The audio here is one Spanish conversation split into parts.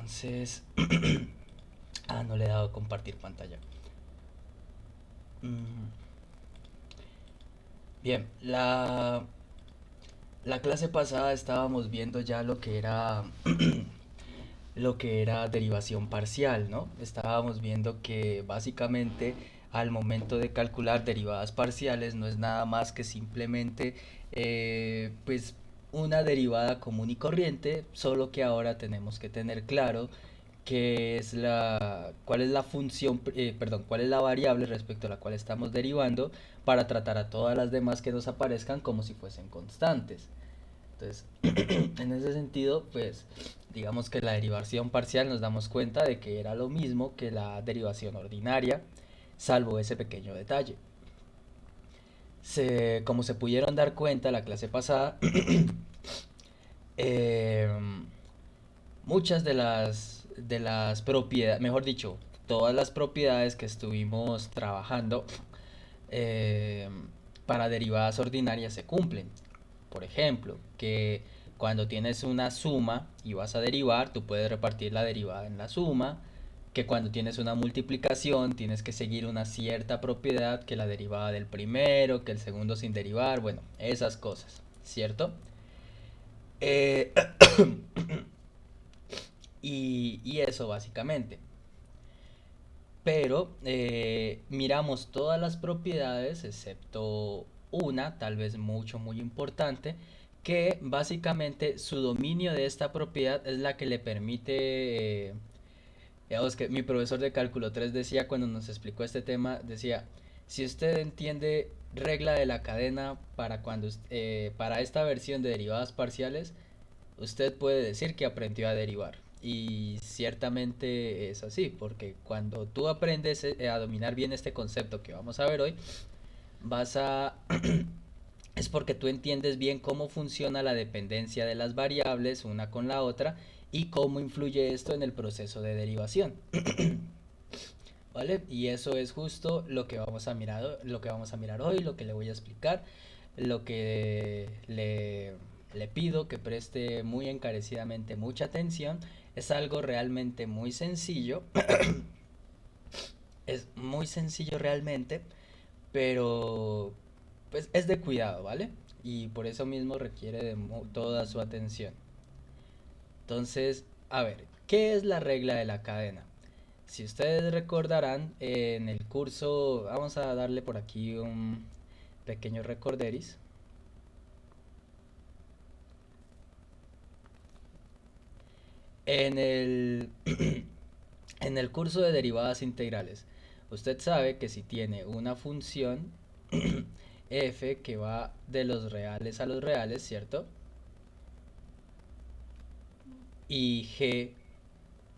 Entonces, no le he dado compartir pantalla. Mm, Bien, la clase pasada estábamos viendo ya lo que era derivación parcial, ¿no? Estábamos viendo que básicamente al momento de calcular derivadas parciales no es nada más que simplemente pues una derivada común y corriente, solo que ahora tenemos que tener claro cuál es la función, perdón, cuál es la variable respecto a la cual estamos derivando para tratar a todas las demás que nos aparezcan como si fuesen constantes. Entonces, en ese sentido, pues digamos que la derivación parcial nos damos cuenta de que era lo mismo que la derivación ordinaria, salvo ese pequeño detalle. Como se pudieron dar cuenta la clase pasada, eh, muchas de las propiedades, mejor dicho, todas las propiedades que estuvimos trabajando eh, para derivadas ordinarias se cumplen. Por ejemplo, que cuando tienes una suma y vas a derivar, tú puedes repartir la derivada en la suma, que cuando tienes una multiplicación tienes que seguir una cierta propiedad, que la derivada del primero, que el segundo sin derivar, bueno, esas cosas, ¿cierto? Eh, y eso básicamente. Pero miramos todas las propiedades excepto una, tal vez mucho, muy importante, que básicamente su dominio de esta propiedad es la que le permite, digamos que mi profesor de cálculo 3 decía cuando nos explicó este tema, decía, si usted entiende regla de la cadena para esta versión de derivadas parciales, usted puede decir que aprendió a derivar. Y ciertamente es así, porque cuando tú aprendes a dominar bien este concepto que vamos a ver hoy, vas a es porque tú entiendes bien cómo funciona la dependencia de las variables una con la otra y cómo influye esto en el proceso de derivación, ¿vale? Y eso es justo lo que vamos a mirar hoy, lo que le voy a explicar, lo que le pido que preste muy encarecidamente mucha atención. Es algo realmente muy sencillo, es muy sencillo realmente, pero pues es de cuidado, ¿vale? Y por eso mismo requiere de toda su atención. Entonces, a ver, ¿qué es la regla de la cadena? Si ustedes recordarán, en el curso, vamos a darle por aquí un pequeño recorderis. En el, en el curso de derivadas integrales, usted sabe que si tiene una función f que va de los reales a los reales, ¿cierto? Y g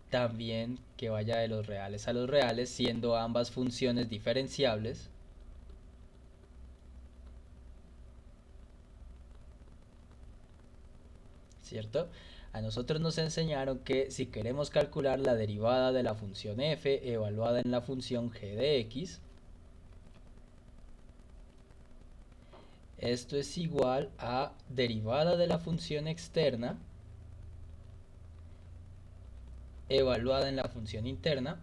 también que vaya de los reales a los reales, siendo ambas funciones diferenciables, ¿cierto? A nosotros nos enseñaron que si queremos calcular la derivada de la función f evaluada en la función g de x, esto es igual a derivada de la función externa evaluada en la función interna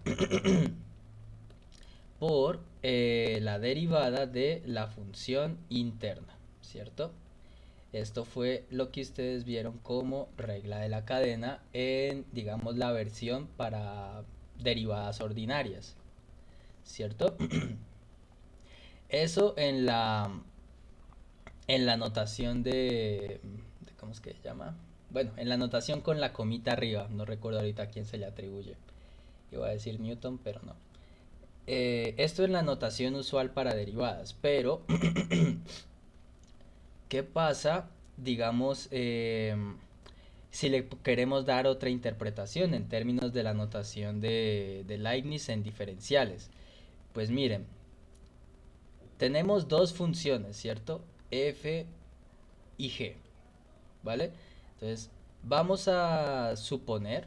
por la derivada de la función interna, ¿cierto? Esto fue lo que ustedes vieron como regla de la cadena en, digamos, la versión para derivadas ordinarias, ¿cierto? Eso en la notación ¿cómo es que se llama? Bueno, en la notación con la comita arriba, no recuerdo ahorita a quién se le atribuye. Iba a decir Newton, pero no. Esto es la notación usual para derivadas, pero ¿qué pasa, digamos, si le queremos dar otra interpretación en términos de la notación de Leibniz en diferenciales? Pues miren, tenemos dos funciones, ¿cierto? F y g, ¿vale? Entonces, vamos a suponer,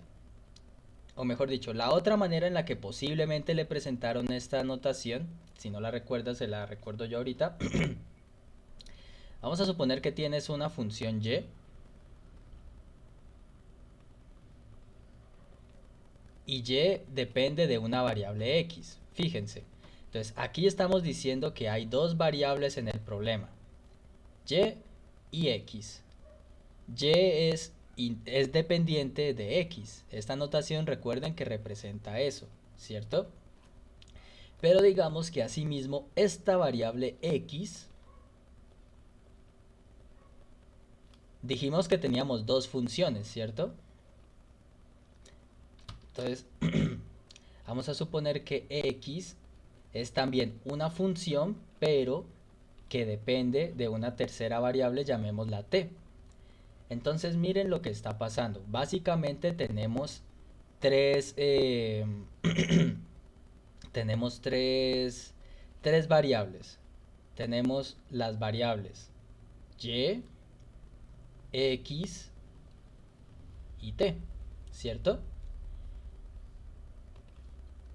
o mejor dicho, la otra manera en la que posiblemente le presentaron esta notación, si no la recuerdas, se la recuerdo yo ahorita. Vamos a suponer que tienes una función y y y depende de una variable x. Fíjense. Entonces, aquí estamos diciendo que hay dos variables en el problema, y y x. Es dependiente de x. Esta notación recuerden que representa eso, ¿cierto? Pero digamos que asimismo esta variable x, dijimos que teníamos dos funciones, ¿cierto? Entonces, vamos a suponer que x es también una función, pero que depende de una tercera variable, llamémosla t. Entonces miren lo que está pasando. Básicamente tenemos tres, tenemos tres variables. Tenemos las variables y, x y t, ¿cierto?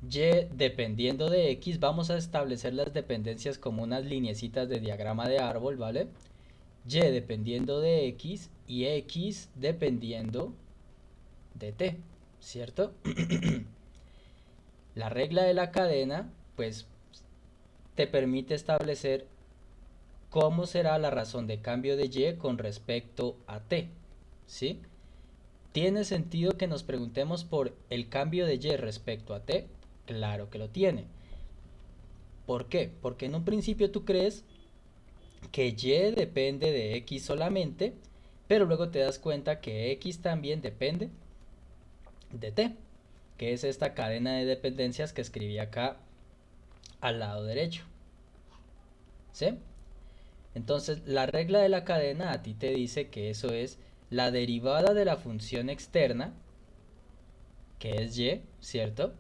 Y dependiendo de x, vamos a establecer las dependencias como unas lineecitas de diagrama de árbol, ¿vale? Y dependiendo de x y x dependiendo de t, ¿cierto? La regla de la cadena, pues, te permite establecer cómo será la razón de cambio de y con respecto a t, ¿sí? ¿Tiene sentido que nos preguntemos por el cambio de y respecto a t? Claro que lo tiene. ¿Por qué? Porque en un principio tú crees que y depende de x solamente, pero luego te das cuenta que x también depende de t, que es esta cadena de dependencias que escribí acá al lado derecho. ¿Sí? Entonces, la regla de la cadena a ti te dice que eso es la derivada de la función externa, que es y, ¿cierto?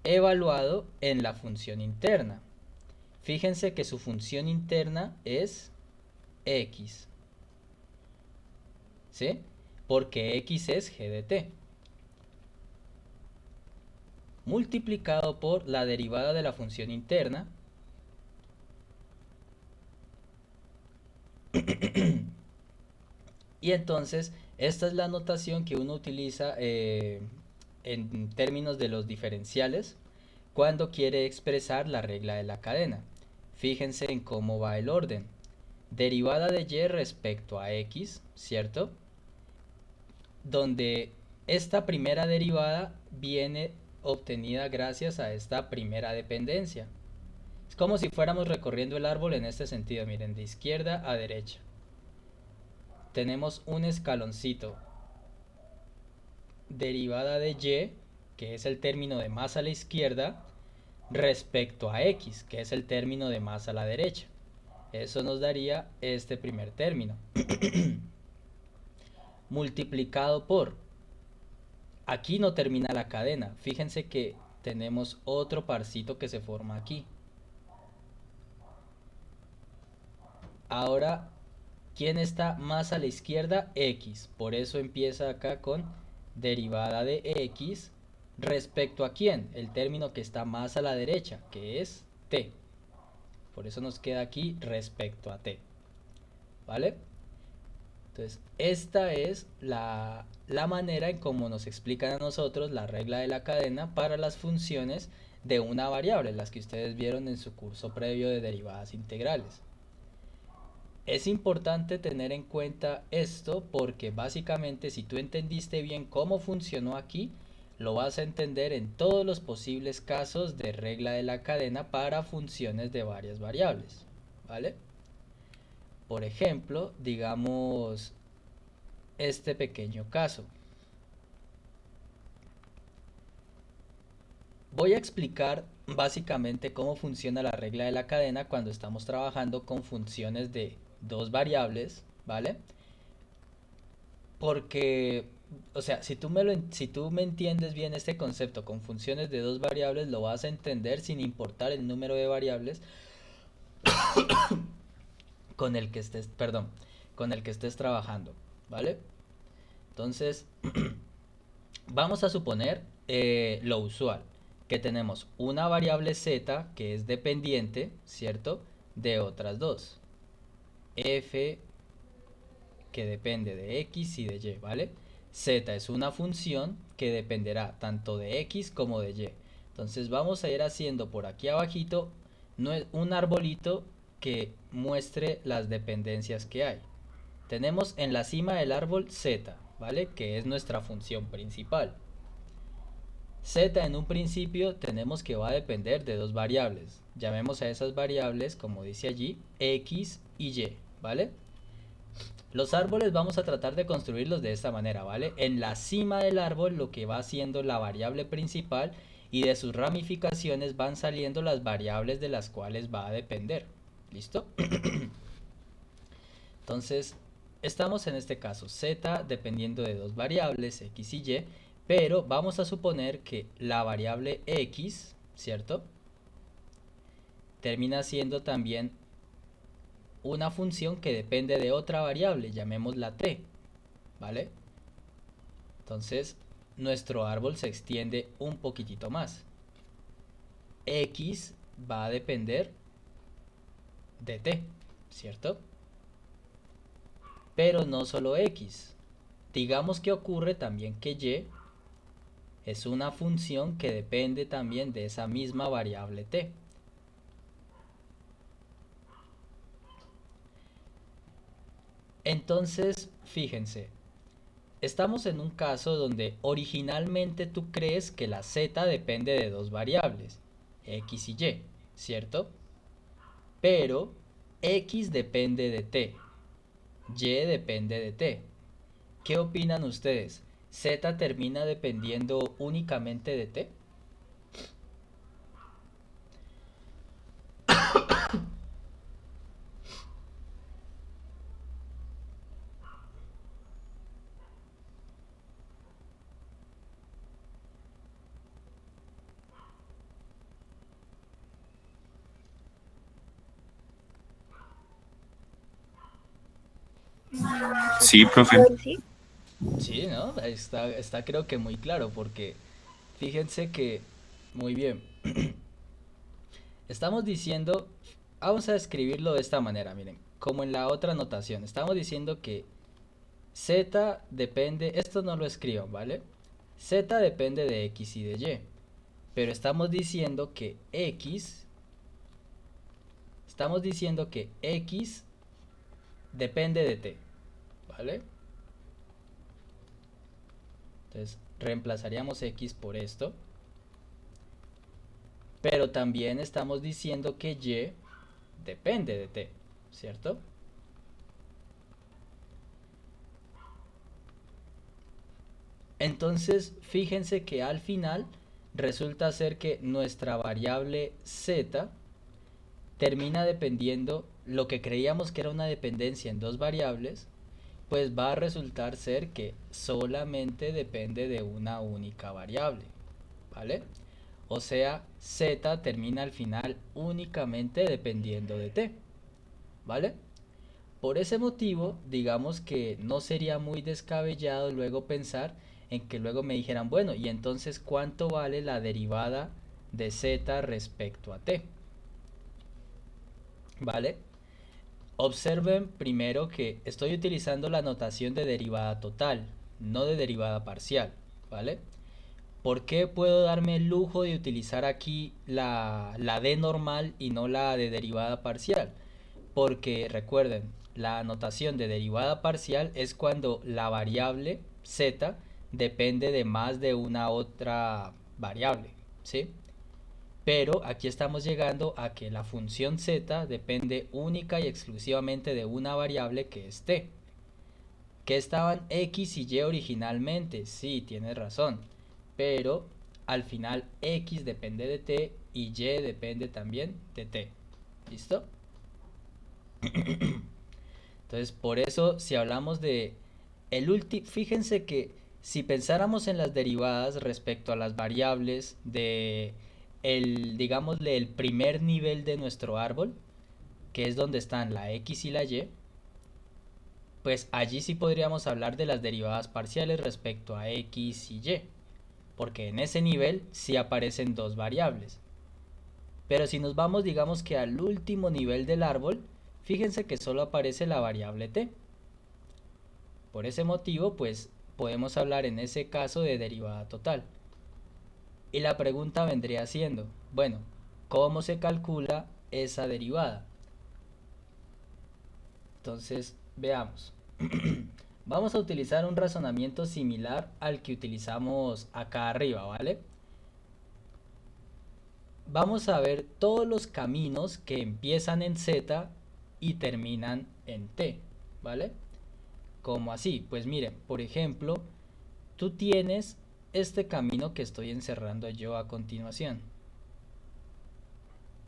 Evaluado en la función interna. Fíjense que su función interna es x, ¿sí? Porque x es g de t. Multiplicado por la derivada de la función interna, y entonces esta es la notación que uno utiliza en términos de los diferenciales cuando quiere expresar la regla de la cadena. Fíjense en cómo va el orden. Derivada de y respecto a x, ¿cierto? Donde esta primera derivada viene obtenida gracias a esta primera dependencia. Es como si fuéramos recorriendo el árbol en este sentido, miren, de izquierda a derecha. Tenemos un escaloncito, derivada de y, que es el término de más a la izquierda, respecto a x, que es el término de más a la derecha. Eso nos daría este primer término. Multiplicado por, aquí no termina la cadena, fíjense que tenemos otro parcito que se forma aquí. Ahora, ¿quién está más a la izquierda? X. Por eso empieza acá con derivada de x respecto a quién, el término que está más a la derecha, que es t. Por eso nos queda aquí respecto a t. ¿Vale? Entonces, esta es la manera en cómo nos explican a nosotros la regla de la cadena para las funciones de una variable, las que ustedes vieron en su curso previo de derivadas integrales. Es importante tener en cuenta esto porque básicamente si tú entendiste bien cómo funcionó aquí, lo vas a entender en todos los posibles casos de regla de la cadena para funciones de varias variables, ¿vale? Por ejemplo, digamos este pequeño caso. Voy a explicar básicamente cómo funciona la regla de la cadena cuando estamos trabajando con funciones de dos variables, ¿vale? Porque, o sea, si tú me entiendes bien este concepto con funciones de dos variables, lo vas a entender sin importar el número de variables con el que estés, perdón, con el que estés trabajando, ¿vale? Entonces, vamos a suponer lo usual, que tenemos una variable z que es dependiente, ¿cierto? De otras dos. F que depende de x y de y, ¿vale? Z es una función que dependerá tanto de X como de Y. Entonces vamos a ir haciendo por aquí abajito un arbolito que muestre las dependencias que hay. Tenemos en la cima del árbol Z, ¿vale? Que es nuestra función principal. Z en un principio tenemos que va a depender de dos variables. Llamemos a esas variables, como dice allí, X y Y, ¿vale? Los árboles vamos a tratar de construirlos de esta manera, ¿vale? En la cima del árbol lo que va siendo la variable principal y de sus ramificaciones van saliendo las variables de las cuales va a depender. ¿Listo? Entonces, estamos en este caso z dependiendo de dos variables, x y y, pero vamos a suponer que la variable x, ¿cierto? Termina siendo también una función que depende de otra variable, llamémosla t, ¿vale? Entonces, nuestro árbol se extiende un poquitito más. X va a depender de t, ¿cierto? Pero no solo X. Digamos que ocurre también que Y es una función que depende también de esa misma variable t. Entonces, fíjense, estamos en un caso donde originalmente tú crees que la z depende de dos variables, x y y, ¿cierto? Pero x depende de t, y depende de t. ¿Qué opinan ustedes? ¿Z termina dependiendo únicamente de t? Pues Sí, profe. creo que sí. Sí, ¿no? Está creo que muy claro porque fíjense que, muy bien, estamos diciendo, vamos a escribirlo de esta manera, miren, como en la otra anotación, estamos diciendo que z depende, esto no lo escriban, ¿vale? Z depende de x y de y, pero estamos diciendo que x depende de t, ¿vale? Entonces reemplazaríamos x por esto, pero también estamos diciendo que y depende de t, ¿cierto? Entonces, fíjense que al final resulta ser que nuestra variable z termina dependiendo, lo que creíamos que era una dependencia en dos variables, pues va a resultar ser que solamente depende de una única variable, ¿vale? O sea, z termina al final únicamente dependiendo de t, ¿vale? Por ese motivo, digamos que no sería muy descabellado luego pensar en que luego me dijeran, bueno, y entonces ¿cuánto vale la derivada de z respecto a t? ¿Vale? Observen primero que estoy utilizando la notación de derivada total, no de derivada parcial, ¿vale? ¿Por qué puedo darme el lujo de utilizar aquí la d normal y no la de derivada parcial? Porque recuerden, la notación de derivada parcial es cuando la variable z depende de más de una otra variable, ¿sí? Pero aquí estamos llegando a que la función z depende única y exclusivamente de una variable que es t. Que estaban x y y originalmente, sí, tienes razón, pero al final x depende de t y y depende también de t. ¿Listo? Entonces, por eso, si hablamos de fíjense que si pensáramos en las derivadas respecto a las variables de digámosle, el primer nivel de nuestro árbol, que es donde están la x y la y, pues allí sí podríamos hablar de las derivadas parciales respecto a x y y, porque en ese nivel sí aparecen dos variables. Pero si nos vamos, digamos que al último nivel del árbol, fíjense que solo aparece la variable t. Por ese motivo, pues podemos hablar en ese caso de derivada total. Y la pregunta vendría siendo, bueno, ¿cómo se calcula esa derivada? Entonces, veamos. Vamos a utilizar un razonamiento similar al que utilizamos acá arriba, ¿vale? Vamos a ver todos los caminos que empiezan en Z y terminan en T, ¿vale? ¿Cómo así? Pues miren, por ejemplo, tú tienes este camino que estoy encerrando yo a continuación,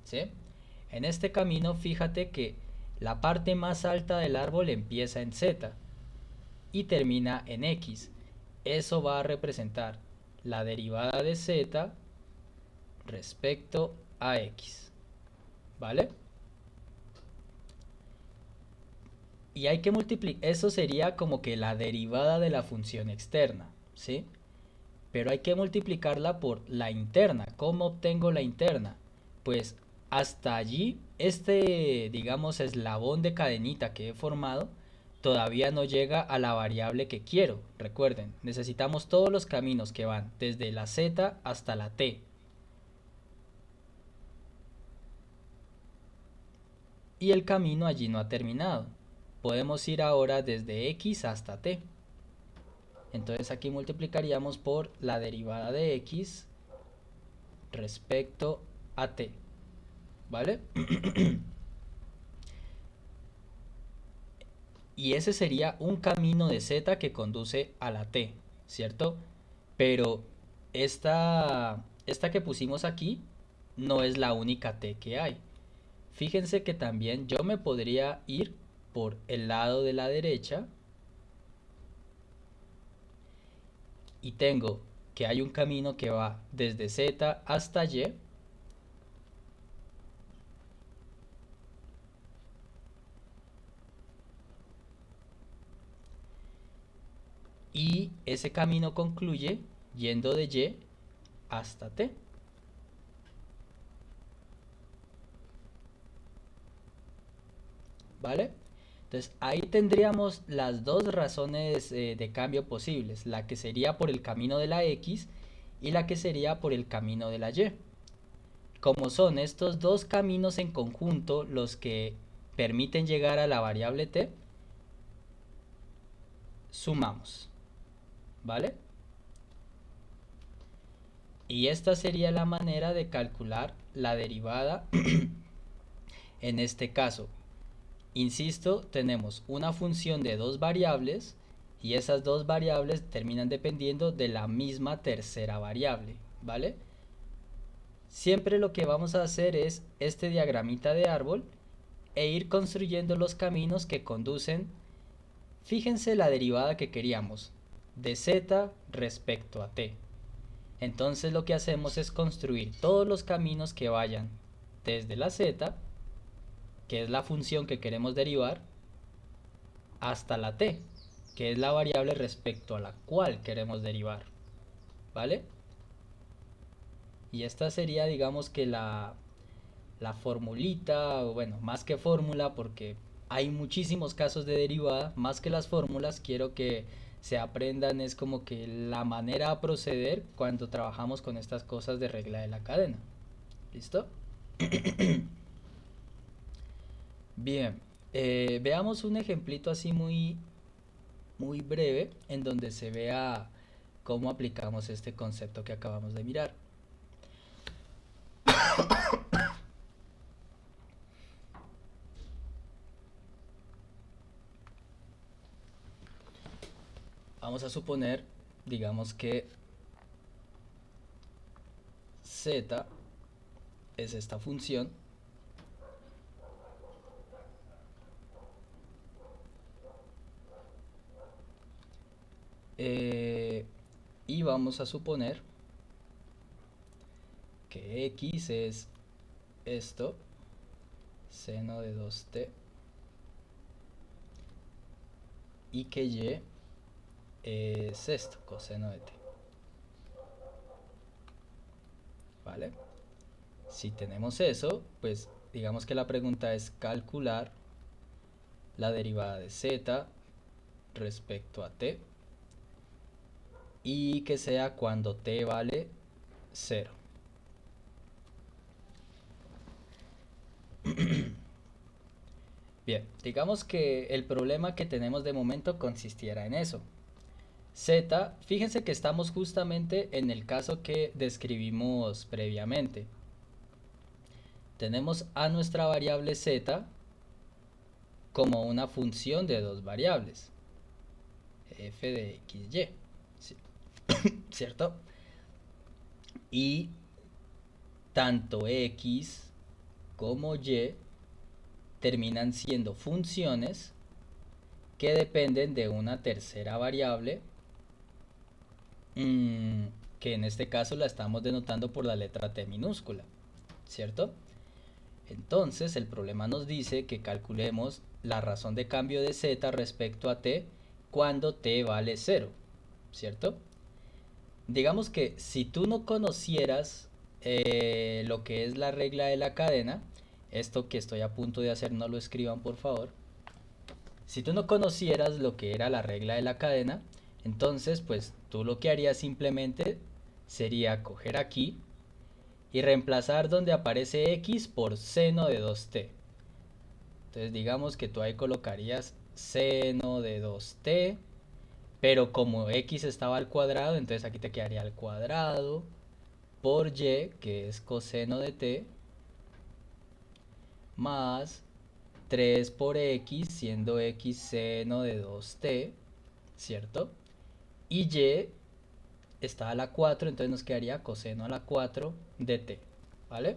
¿sí? En este camino, fíjate que la parte más alta del árbol empieza en Z y termina en X. Eso va a representar la derivada de Z respecto a X, ¿vale? Y hay que multiplicar, eso sería como que la derivada de la función externa, ¿sí? Pero hay que multiplicarla por la interna. ¿Cómo obtengo la interna? Pues hasta allí, este, digamos, eslabón de cadenita que he formado, todavía no llega a la variable que quiero. Recuerden, necesitamos todos los caminos que van desde la Z hasta la T. Y el camino allí no ha terminado. Podemos ir ahora desde X hasta T. Entonces aquí multiplicaríamos por la derivada de X respecto a T, ¿vale? Y ese sería un camino de Z que conduce a la T, ¿cierto? Pero esta que pusimos aquí no es la única T que hay. Fíjense que también yo me podría ir por el lado de la derecha y tengo que hay un camino que va desde Z hasta Y. Y ese camino concluye yendo de Y hasta T. ¿Vale? Entonces ahí tendríamos las dos razones de cambio posibles, la que sería por el camino de la X y la que sería por el camino de la Y. Como son estos dos caminos en conjunto los que permiten llegar a la variable T, sumamos, ¿vale? Y esta sería la manera de calcular la derivada en este caso. Insisto, tenemos una función de dos variables y esas dos variables terminan dependiendo de la misma tercera variable, ¿vale? Siempre lo que vamos a hacer es este diagramita de árbol e ir construyendo los caminos que conducen. Fíjense la derivada que queríamos de Z respecto a T. Entonces lo que hacemos es construir todos los caminos que vayan desde la Z, que es la función que queremos derivar, hasta la T, que es la variable respecto a la cual queremos derivar, ¿vale? Y esta sería, digamos que la formulita, o bueno, más que fórmula, porque hay muchísimos casos de derivada, más que las fórmulas, quiero que se aprendan es como que la manera a proceder cuando trabajamos con estas cosas de regla de la cadena. ¿Listo? Bien, veamos un ejemplito así muy breve en donde se vea cómo aplicamos este concepto que acabamos de mirar. Vamos a suponer, digamos que Z es esta función eh, y vamos a suponer que X es esto, seno de 2t, y que Y es esto, coseno de t, ¿vale? Si tenemos eso, pues digamos que la pregunta es calcular la derivada de Z respecto a t, y que sea cuando t vale cero. Bien, digamos que el problema que tenemos de momento consistiera en eso. Z, fíjense que estamos justamente en el caso que describimos previamente. Tenemos a nuestra variable z como una función de dos variables, f de x, y, ¿cierto? Y tanto x como y terminan siendo funciones que dependen de una tercera variable, que en este caso la estamos denotando por la letra t minúscula, ¿cierto? Entonces el problema nos dice que calculemos la razón de cambio de z respecto a t cuando t vale 0, ¿cierto? Digamos que si tú no conocieras lo que es la regla de la cadena, esto que estoy a punto de hacer no lo escriban por favor. Si tú no conocieras lo que era la regla de la cadena, entonces pues tú lo que harías simplemente sería coger aquí y reemplazar donde aparece x por seno de 2t. Entonces digamos que tú ahí colocarías seno de 2t, pero como x estaba al cuadrado, entonces aquí te quedaría al cuadrado por y, que es coseno de t, más 3 por x, siendo x seno de 2t, ¿cierto? Y y está a la 4, entonces nos quedaría coseno a la 4 de t, ¿vale?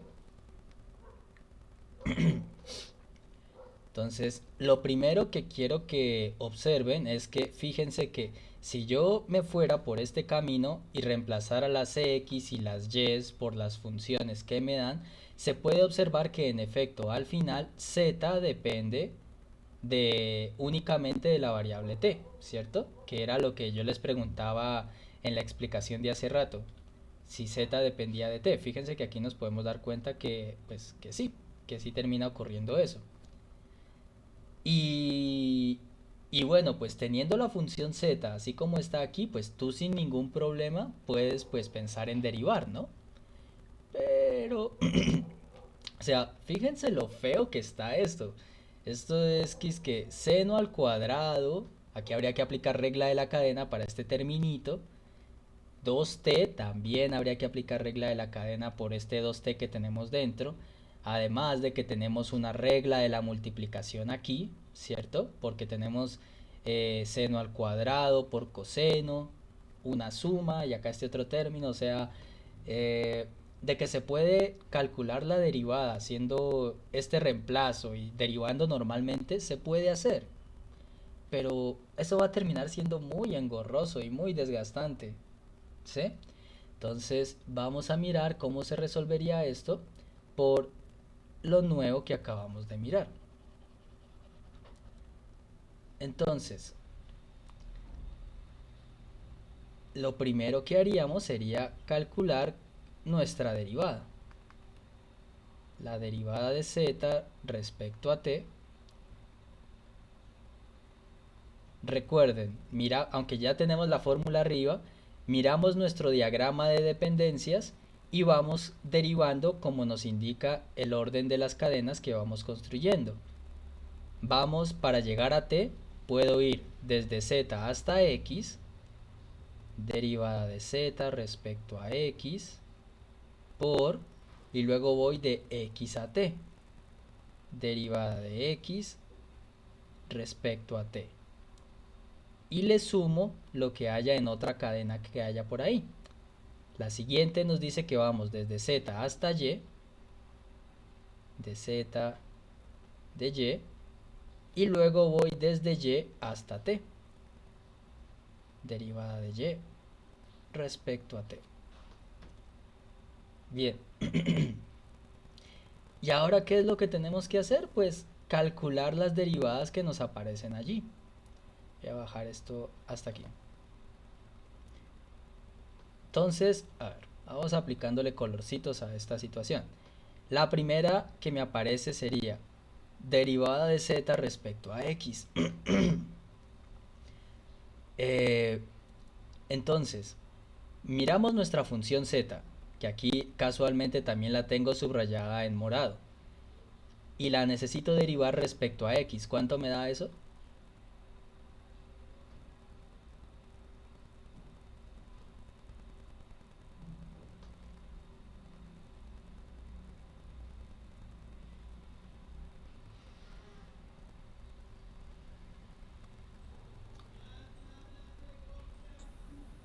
Entonces, lo primero que quiero que observen es que fíjense que si yo me fuera por este camino y reemplazara las x y las y por las funciones que me dan, se puede observar que en efecto al final z depende de únicamente de la variable t, ¿cierto? Que era lo que yo les preguntaba en la explicación de hace rato. Si z dependía de t, fíjense que aquí nos podemos dar cuenta que pues que sí termina ocurriendo eso. Y, y bueno, pues teniendo la función z así como está aquí, pues tú sin ningún problema puedes pues pensar en derivar, ¿no? Pero, o sea, fíjense lo feo que está esto. Esto es que seno al cuadrado, aquí habría que aplicar regla de la cadena para este terminito. 2t también habría que aplicar regla de la cadena por este 2t que tenemos dentro. Además de que tenemos una regla de la multiplicación aquí, ¿cierto? Porque tenemos seno al cuadrado por coseno, una suma y acá este otro término, o sea, eh, de que se puede calcular la derivada haciendo este reemplazo y derivando normalmente, se puede hacer. Pero eso va a terminar siendo muy engorroso y muy desgastante, ¿sí? Entonces vamos a mirar cómo se resolvería esto por lo nuevo que acabamos de mirar. Entonces, lo primero que haríamos sería calcular nuestra derivada. La derivada de z respecto a t. Recuerden, mira, aunque ya tenemos la fórmula arriba, miramos nuestro diagrama de dependencias y vamos derivando como nos indica el orden de las cadenas que vamos construyendo. Vamos para llegar a t, puedo ir desde z hasta x, derivada de z respecto a x, por, y luego voy de x a t, derivada de x respecto a t. Y le sumo lo que haya en otra cadena que haya por ahí. La siguiente nos dice que vamos desde z hasta y, de z, de y luego voy desde y hasta t, derivada de y respecto a t. Bien. ¿Y ahora qué es lo que tenemos que hacer? Pues calcular las derivadas que nos aparecen allí. Voy a bajar esto hasta aquí. Entonces, a ver, vamos aplicándole colorcitos a esta situación. La primera que me aparece sería derivada de z respecto a x. Eh, Entonces, miramos nuestra función z, que aquí casualmente también la tengo subrayada en morado, y la necesito derivar respecto a x. ¿Cuánto me da eso?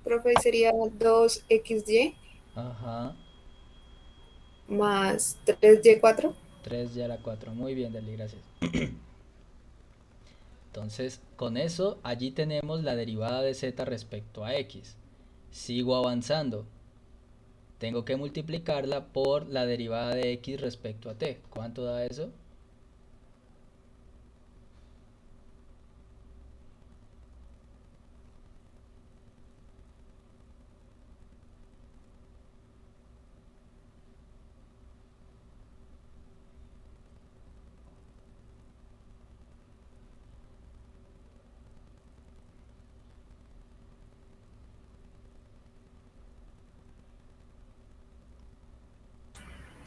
Profe, sería 2xy Ajá, más 3y4. 3 y a la 4. Muy bien, Deli, gracias. Entonces, con eso, allí tenemos la derivada de z respecto a x. Sigo avanzando. Tengo que multiplicarla por la derivada de x respecto a t. ¿Cuánto da eso?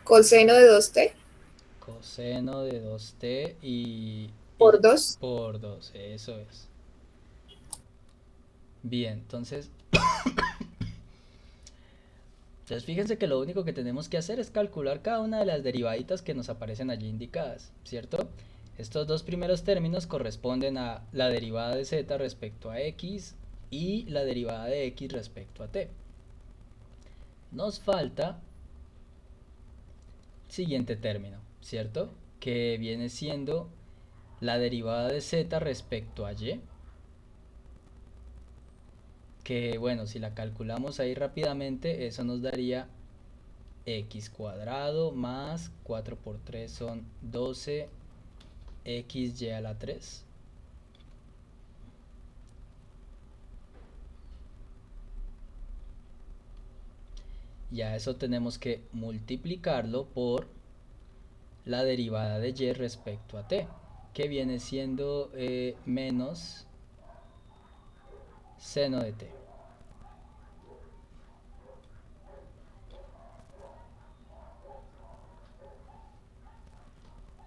Coseno de 2t Coseno de 2t y por 2. por 2. Eso es. Bien, entonces fíjense que lo único que tenemos que hacer es calcular cada una de las derivaditas que nos aparecen allí indicadas, ¿cierto? Estos dos primeros términos corresponden a la derivada de z respecto a x y la derivada de x respecto a t. Nos falta el siguiente término, ¿cierto? Que viene siendo la derivada de z respecto a y, que bueno, si la calculamos ahí rápidamente, eso nos daría x cuadrado más 4 por 3 son 12 xy a la 3. Ya eso tenemos que multiplicarlo por la derivada de y respecto a t, que viene siendo menos seno de t,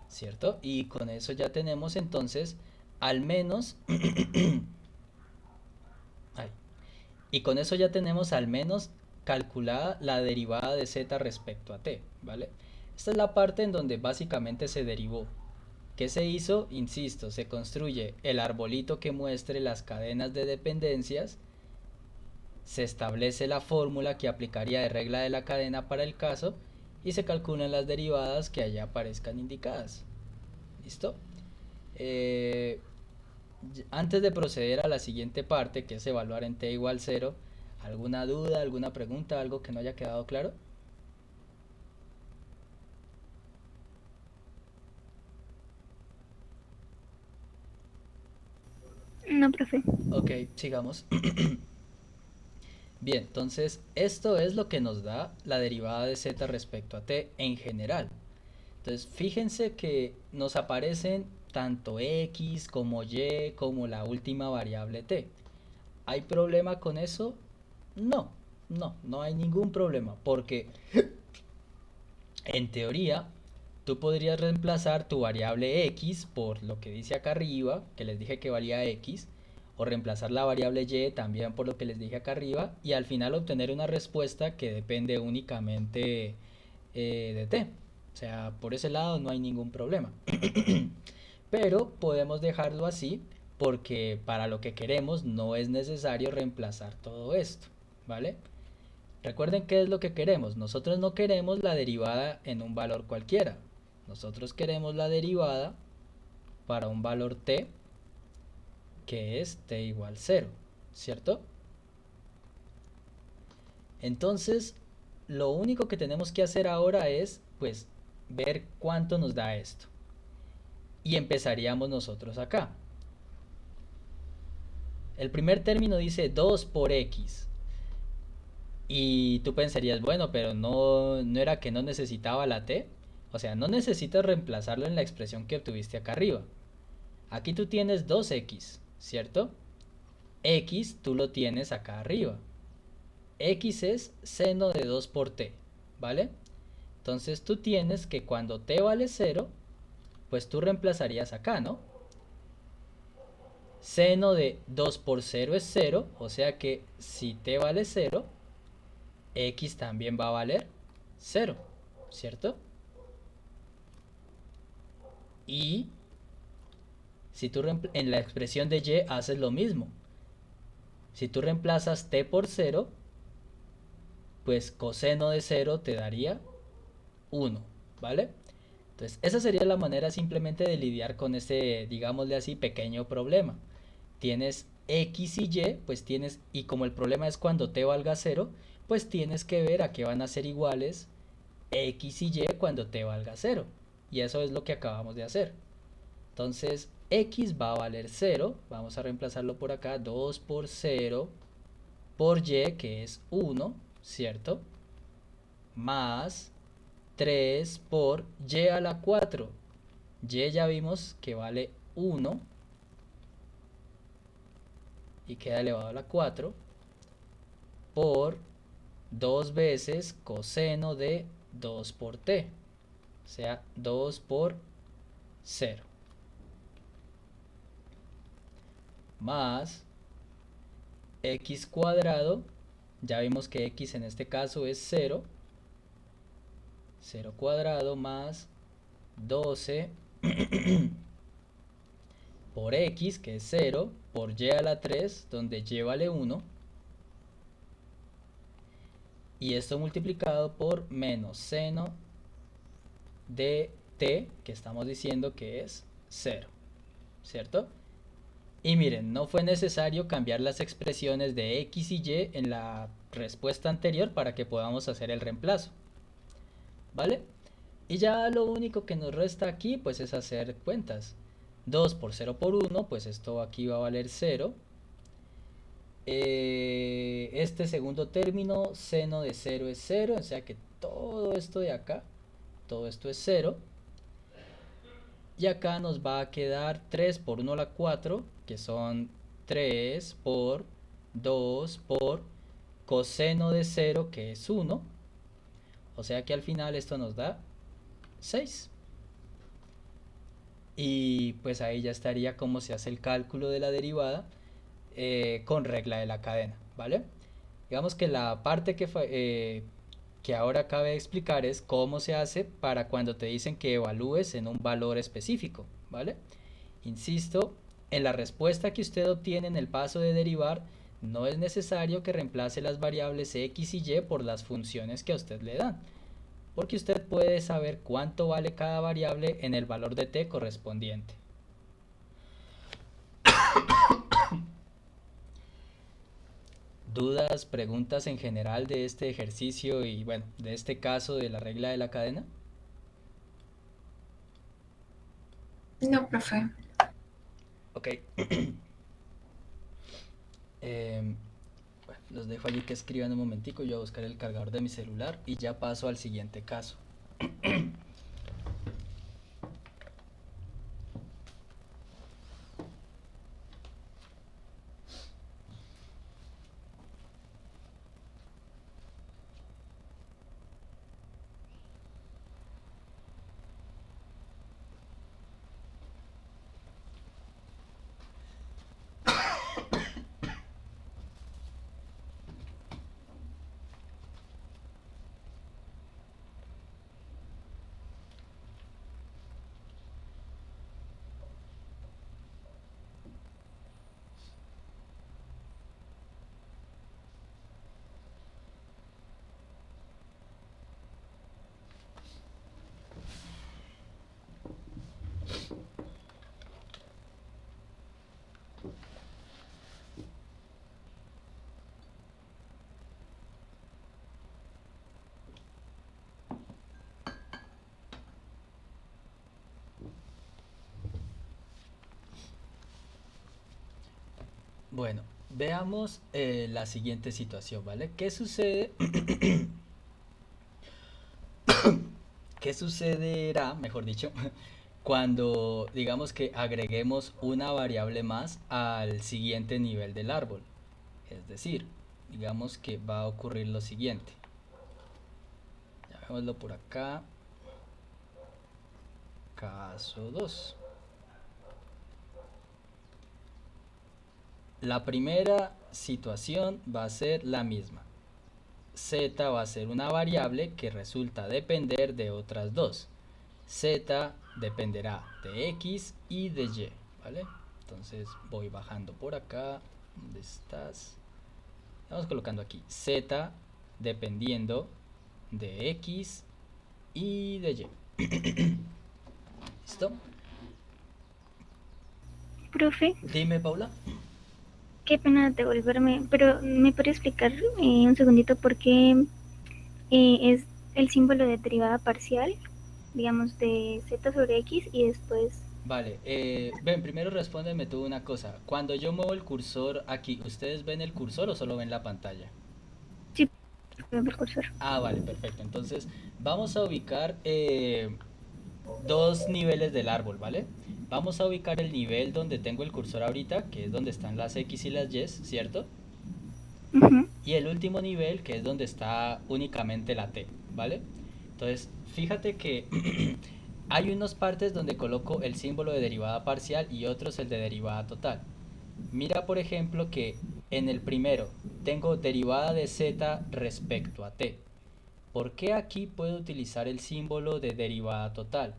¿cierto? Y con eso ya tenemos entonces al menos ay, y con eso ya tenemos al menos calculada la derivada de z respecto a t, ¿vale? Esta es la parte en donde básicamente se derivó. ¿Qué se hizo? Insisto, se construye el arbolito que muestre las cadenas de dependencias, se establece la fórmula que aplicaría de regla de la cadena para el caso y se calculan las derivadas que allá aparezcan indicadas. ¿Listo? Eh, Antes de proceder a la siguiente parte, que es evaluar en t igual 0, ¿alguna duda, alguna pregunta, algo que no haya quedado claro? No, profe. Ok, sigamos. Bien, entonces esto es lo que nos da la derivada de z respecto a t en general. Entonces fíjense que nos aparecen tanto x como y como la última variable t. ¿Hay problema con eso? No, no hay ningún problema, porque en teoría tú podrías reemplazar tu variable x por lo que dice acá arriba, que les dije que valía x, o reemplazar la variable y también por lo que les dije acá arriba, y al final obtener una respuesta que depende únicamente de t. O sea, por ese lado no hay ningún problema. Pero podemos dejarlo así porque para lo que queremos no es necesario reemplazar todo esto, ¿vale? Recuerden qué es lo que queremos. Nosotros no queremos la derivada en un valor cualquiera. Nosotros queremos la derivada para un valor t que es t igual 0, ¿cierto? Entonces, lo único que tenemos que hacer ahora es, pues, ver cuánto nos da esto. Y empezaríamos nosotros acá. El primer término dice 2 por x. Y tú pensarías, bueno, pero no era que no necesitaba la t. O sea, no necesitas reemplazarlo en la expresión que obtuviste acá arriba. Aquí tú tienes 2x, ¿cierto? X tú lo tienes acá arriba. X es seno de 2 por t, ¿vale? Entonces tú tienes que cuando t vale 0, pues tú reemplazarías acá, ¿no? Seno de 2 por 0 es 0, o sea que si t vale 0, x también va a valer 0, ¿cierto? Y si tú en la expresión de y haces lo mismo. Si tú reemplazas t por 0, pues coseno de 0 te daría 1, ¿vale? Entonces, esa sería la manera simplemente de lidiar con este, digámosle así, pequeño problema. Tienes x y y, pues tienes, y como el problema es cuando t valga 0, pues tienes que ver a qué van a ser iguales x y y cuando t valga 0. Y eso es lo que acabamos de hacer. Entonces, x va a valer 0, vamos a reemplazarlo por acá, 2 por 0 por y, que es 1, ¿cierto? Más 3 por y a la 4. Y ya vimos que vale 1 y queda elevado a la 4 por 2 veces coseno de 2 por t, o sea, 2 por 0, más x cuadrado, ya vimos que x en este caso es 0, 0 cuadrado más 12 por x, que es 0, por y a la 3, donde y vale 1, y esto multiplicado por menos seno de t, que estamos diciendo que es 0, ¿cierto? Y miren, no fue necesario cambiar las expresiones de x y y en la respuesta anterior para que podamos hacer el reemplazo, ¿vale? Y ya lo único que nos resta aquí pues es hacer cuentas. 2 por 0 por 1, pues esto aquí va a valer 0. Este segundo término, seno de 0 es 0, o sea que todo esto de acá, todo esto es 0. Y acá nos va a quedar 3 por 1 a la 4, que son 3 por 2 por coseno de 0, que es 1. O sea que al final esto nos da 6. Y pues ahí ya estaría cómo se hace el cálculo de la derivada con regla de la cadena, ¿vale? Digamos que la parte que ahora cabe explicar es cómo se hace para cuando te dicen que evalúes en un valor específico, ¿vale? Insisto, en la respuesta que usted obtiene en el paso de derivar, no es necesario que reemplace las variables x y y por las funciones que a usted le dan, porque usted puede saber cuánto vale cada variable en el valor de t correspondiente. ¿Dudas, preguntas en general de este ejercicio y bueno, de este caso de la regla de la cadena? No, profe. Ok. Bueno, los dejo allí que escriban un momentico, yo voy a buscar el cargador de mi celular y ya paso al siguiente caso. Bueno, veamos la siguiente situación, ¿vale? ¿Qué sucede? ¿Qué sucederá, mejor dicho, cuando digamos que agreguemos una variable más al siguiente nivel del árbol. Es decir, digamos que va a ocurrir lo siguiente. Llamémoslo por acá. Caso 2. La primera situación va a ser la misma. Z va a ser una variable que resulta depender de otras dos. Z dependerá de X y de Y, ¿vale? Entonces voy bajando por acá. ¿Dónde estás? Vamos colocando aquí Z dependiendo de X y de Y. ¿Listo? Profe, Dime, Paula. qué pena devolverme, pero ¿me puede explicar un segundito por qué es el símbolo de derivada parcial, digamos, de z sobre x y después... Vale, ven, primero respóndeme tú una cosa. Cuando yo muevo el cursor aquí, ¿ustedes ven el cursor o solo ven la pantalla? Sí, el cursor. Ah, vale, perfecto. Entonces, vamos a ubicar dos niveles del árbol, ¿vale? Vamos a ubicar el nivel donde tengo el cursor ahorita, que es donde están las X y las Y, ¿cierto? Ujú. Y el último nivel, que es donde está únicamente la T, ¿vale? Entonces, fíjate que hay unas partes donde coloco el símbolo de derivada parcial y otros el de derivada total. Mira, por ejemplo, que en el primero tengo derivada de z respecto a t. ¿Por qué aquí puedo utilizar el símbolo de derivada total?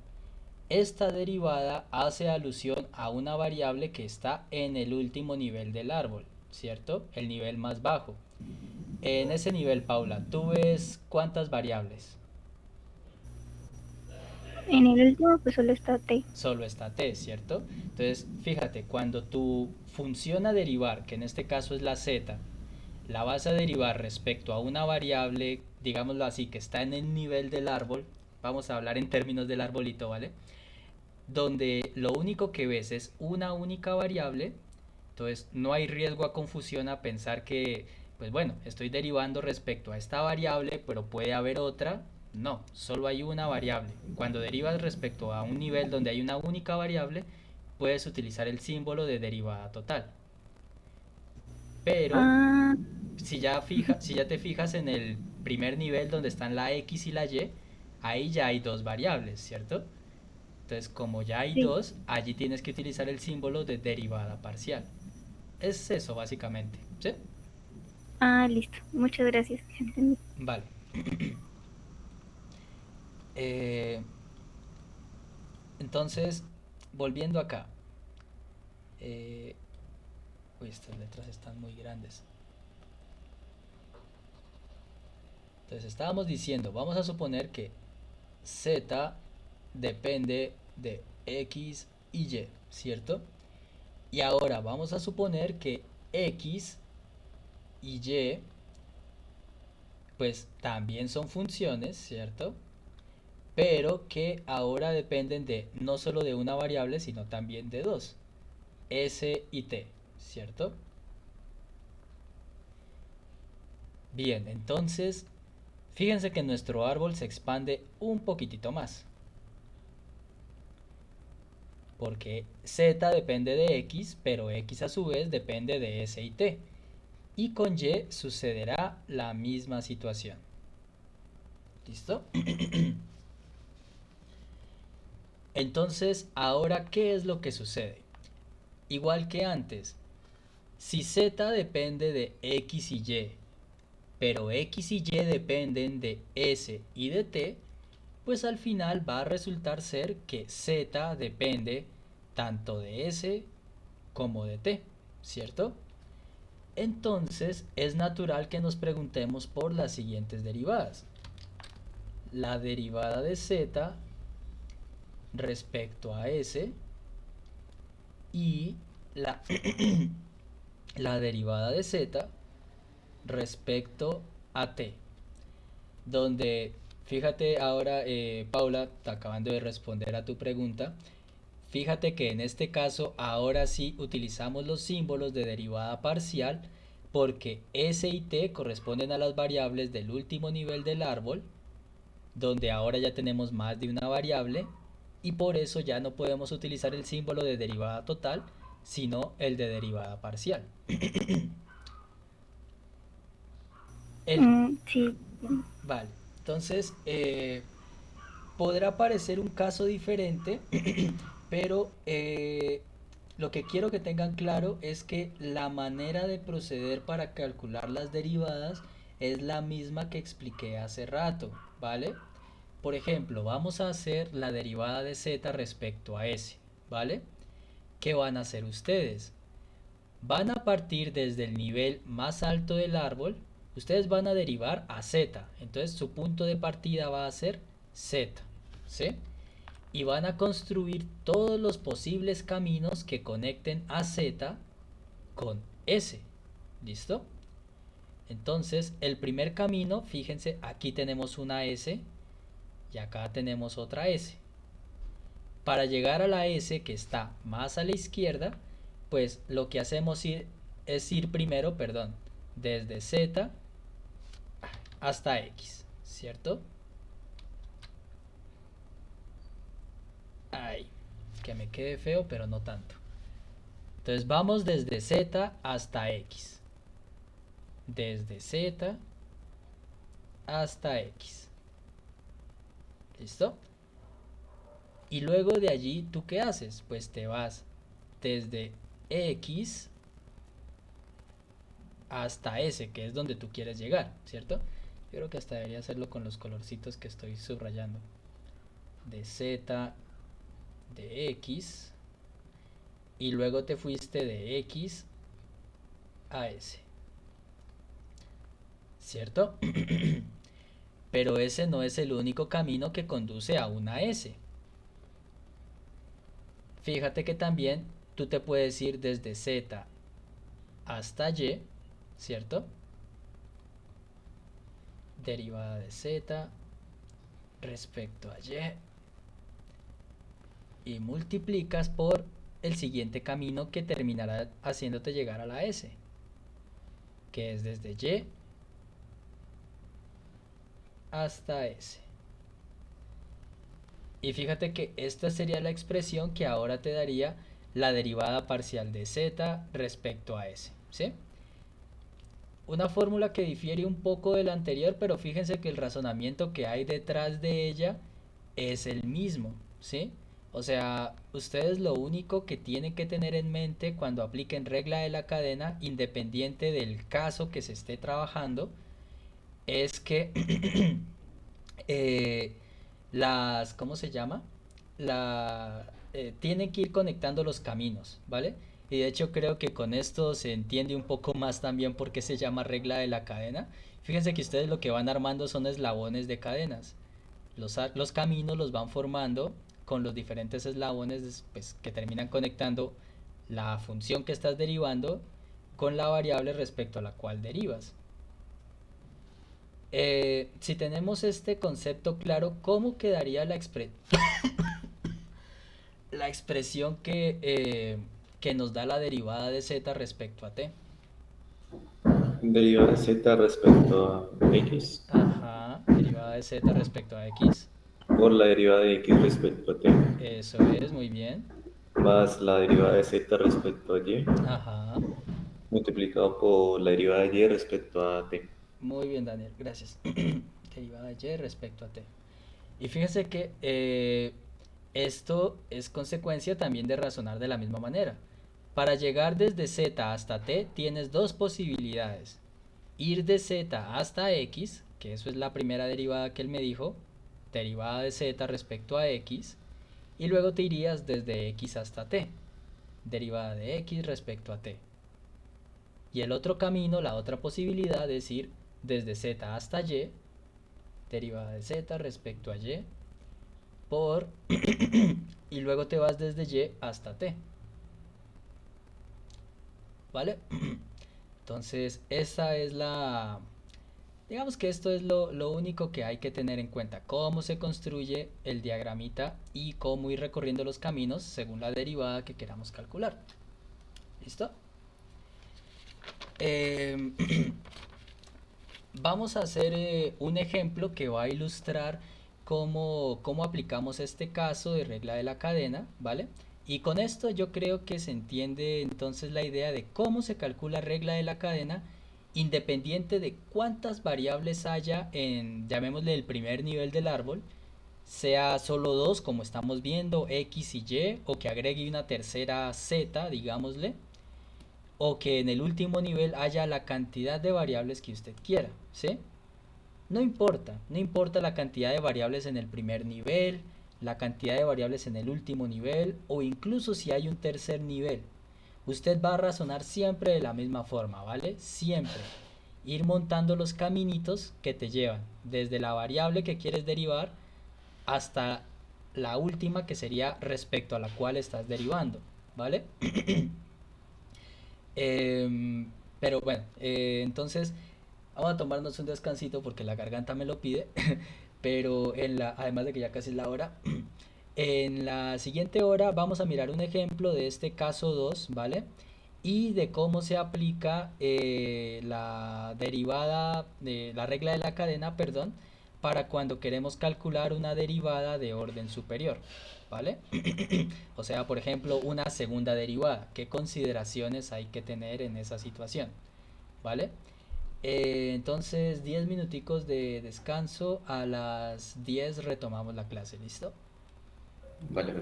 Esta derivada hace alusión a una variable que está en el último nivel del árbol, ¿cierto? El nivel más bajo. En ese nivel, Paula, ¿tú ves cuántas variables? En el último pues solo está t. Solo está t, ¿cierto? Entonces, fíjate, cuando tu función a derivar, que en este caso es la z, la vas a derivar respecto a una variable, digámoslo así, que está en el nivel del árbol, vamos a hablar en términos del arbolito, ¿vale? Donde lo único que ves es una única variable, entonces no hay riesgo a confusión a pensar que, pues bueno, estoy derivando respecto a esta variable, pero puede haber otra. No, solo hay una variable. Cuando derivas respecto a un nivel donde hay una única variable, puedes utilizar el símbolo de derivada total. Pero Ah, si ya te fijas en el primer nivel donde están la X y la Y, ahí ya hay dos variables, ¿cierto? Entonces, como ya hay sí. dos, allí tienes que utilizar el símbolo de derivada parcial. Es eso, básicamente. ¿Sí? Ah, listo. Muchas gracias. Entendí. Vale. Eh, entonces, volviendo acá. Eh, uy, estas letras están muy grandes. Entonces, estábamos diciendo, vamos a suponer que Z depende de X y Y, ¿cierto? Y ahora vamos a suponer que X y Y pues también son funciones, ¿cierto? Pero que ahora dependen de no solo de una variable, sino también de dos, S y T, ¿cierto? Bien, entonces, fíjense que nuestro árbol se expande un poquitito más, porque Z depende de X, pero X a su vez depende de S y T. Y con Y sucederá la misma situación. ¿Listo? Entonces, ahora, ¿qué es lo que sucede? Igual que antes, si Z depende de X y Y, pero X y Y dependen de S y de T, pues al final va a resultar ser que Z depende tanto de S como de T, ¿cierto? Entonces es natural que nos preguntemos por las siguientes derivadas. La derivada de Z respecto a S y la, la derivada de Z respecto a T. Donde, fíjate ahora, Paula, te acabando de responder a tu pregunta, fíjate que en este caso ahora sí utilizamos los símbolos de derivada parcial porque S y T corresponden a las variables del último nivel del árbol, donde ahora ya tenemos más de una variable, y por eso ya no podemos utilizar el símbolo de derivada total, sino el de derivada parcial. Sí. Vale, entonces podrá parecer un caso diferente, pero lo que quiero que tengan claro es que la manera de proceder para calcular las derivadas es la misma que expliqué hace rato, ¿vale? Por ejemplo, vamos a hacer la derivada de z respecto a s, ¿vale? ¿Qué van a hacer ustedes? Van a partir desde el nivel más alto del árbol, ustedes van a derivar a z, entonces su punto de partida va a ser z, ¿sí? Y van a construir todos los posibles caminos que conecten a z con s, ¿listo? Entonces el primer camino, fíjense, aquí tenemos una s y acá tenemos otra s. Para llegar a la s que está más a la izquierda, pues lo que hacemos es ir primero, perdón, desde z hasta x, ¿cierto? Ay, que me quede feo, pero no tanto. Entonces vamos desde z hasta x. Desde z hasta x. ¿Listo? Y luego de allí, ¿tú qué haces? Pues te vas desde x hasta s, que es donde tú quieres llegar, ¿cierto? Yo creo que hasta debería hacerlo con los colorcitos que estoy subrayando. De z, de x, y luego te fuiste de x a s, ¿cierto? Pero ese no es el único camino que conduce a una s. Fíjate que también tú te puedes ir desde z hasta y, ¿cierto? Derivada de z respecto a y multiplicas por el siguiente camino que terminará haciéndote llegar a la s, que es desde y hasta s. Y fíjate que esta sería la expresión que ahora te daría la derivada parcial de z respecto a s, ¿sí? Una fórmula que difiere un poco de la anterior, pero fíjense que el razonamiento que hay detrás de ella es el mismo, ¿sí? O sea, ustedes lo único que tienen que tener en mente cuando apliquen regla de la cadena, independiente del caso que se esté trabajando, es que ¿cómo se llama? Tienen que ir conectando los caminos, ¿vale? Y de hecho creo que con esto se entiende un poco más también por qué se llama regla de la cadena. Fíjense que ustedes lo que van armando son eslabones de cadenas. Los caminos los van formando con los diferentes eslabones, pues, que terminan conectando la función que estás derivando con la variable respecto a la cual derivas. Si tenemos este concepto claro, ¿cómo quedaría la expresión que nos da la derivada de z respecto a t? Derivada de z respecto a x Ajá, derivada de z respecto a x. por la derivada de x respecto a t, Eso es, muy bien. más la derivada de z respecto a y, Ajá, multiplicado por la derivada de y respecto a t. muy bien, Daniel, gracias. Derivada de y respecto a t. Y fíjense que esto es consecuencia también de razonar de la misma manera. Para llegar desde z hasta t tienes dos posibilidades. Ir de z hasta x, que eso es la primera derivada que él me dijo, derivada de z respecto a x, y luego te irías desde x hasta t, derivada de x respecto a t. Y el otro camino, la otra posibilidad es ir desde z hasta y, derivada de z respecto a y, por y luego te vas desde y hasta t, ¿vale? Entonces esa es digamos que esto es lo único que hay que tener en cuenta, cómo se construye el diagramita y cómo ir recorriendo los caminos según la derivada que queramos calcular. ¿Listo? Vamos a hacer un ejemplo que va a ilustrar cómo aplicamos este caso de regla de la cadena, ¿vale? Y con esto yo creo que se entiende entonces la idea de cómo se calcula regla de la cadena independiente de cuántas variables haya en, llamémosle, el primer nivel del árbol, sea solo dos como estamos viendo, X y Y, o que agregue una tercera Z, digámosle, o que en el último nivel haya la cantidad de variables que usted quiera, ¿sí? No importa la cantidad de variables en el primer nivel, la cantidad de variables en el último nivel, o incluso si hay un tercer nivel. Usted va a razonar siempre de la misma forma, ¿vale? Siempre. Ir montando los caminitos que te llevan desde la variable que quieres derivar hasta la última que sería respecto a la cual estás derivando, ¿vale? Pero bueno, entonces vamos a tomarnos un descansito porque la garganta me lo pide, pero además de que ya casi es la hora, en la siguiente hora vamos a mirar un ejemplo de este caso 2, ¿vale? Y de cómo se aplica la derivada de la regla de la cadena, perdón, para cuando queremos calcular una derivada de orden superior, ¿vale? O sea, por ejemplo, una segunda derivada. ¿Qué consideraciones hay que tener en esa situación? ¿Vale? Entonces, 10 minuticos de descanso. A las 10 retomamos la clase, ¿listo? Vale.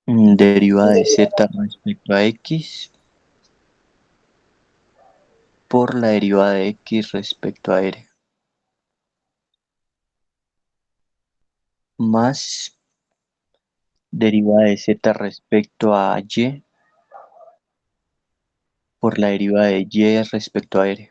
Derivada de z Derivada. respecto a x por la derivada de x respecto a r, más derivada de z respecto a y por la derivada de y respecto a r.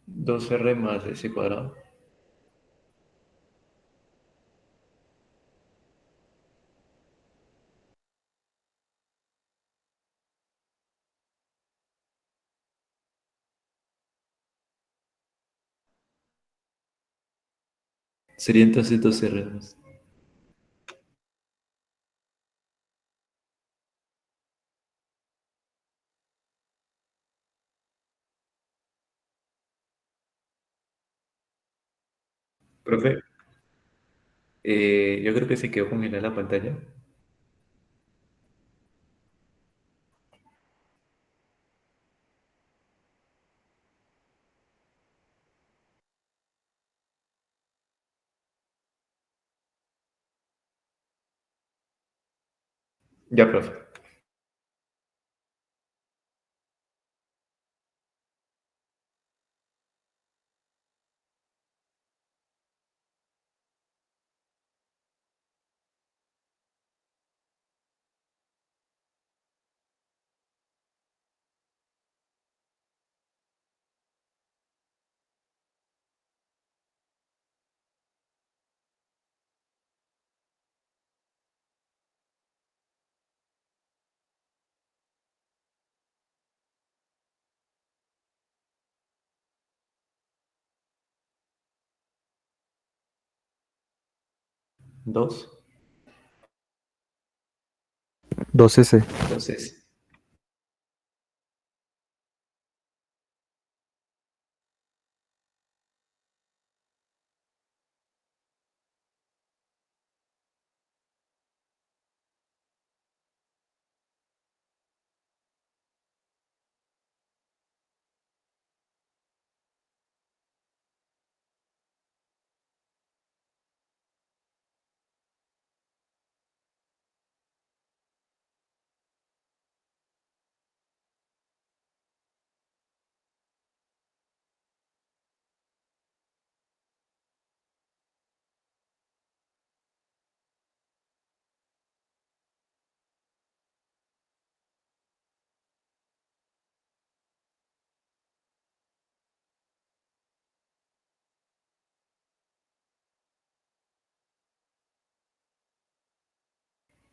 Dos r más s cuadrado. Sería entonces dos r más. Profe, yo creo que se quedó congelada la pantalla. Ya, profe. Dos. 2S. Entonces,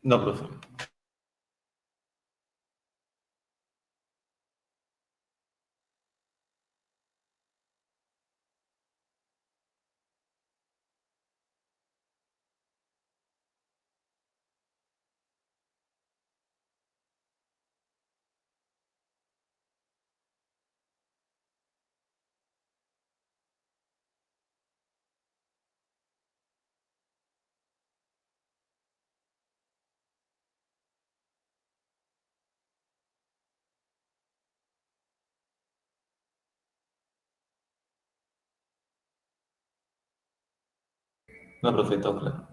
No, profe. No, profe, todo claro.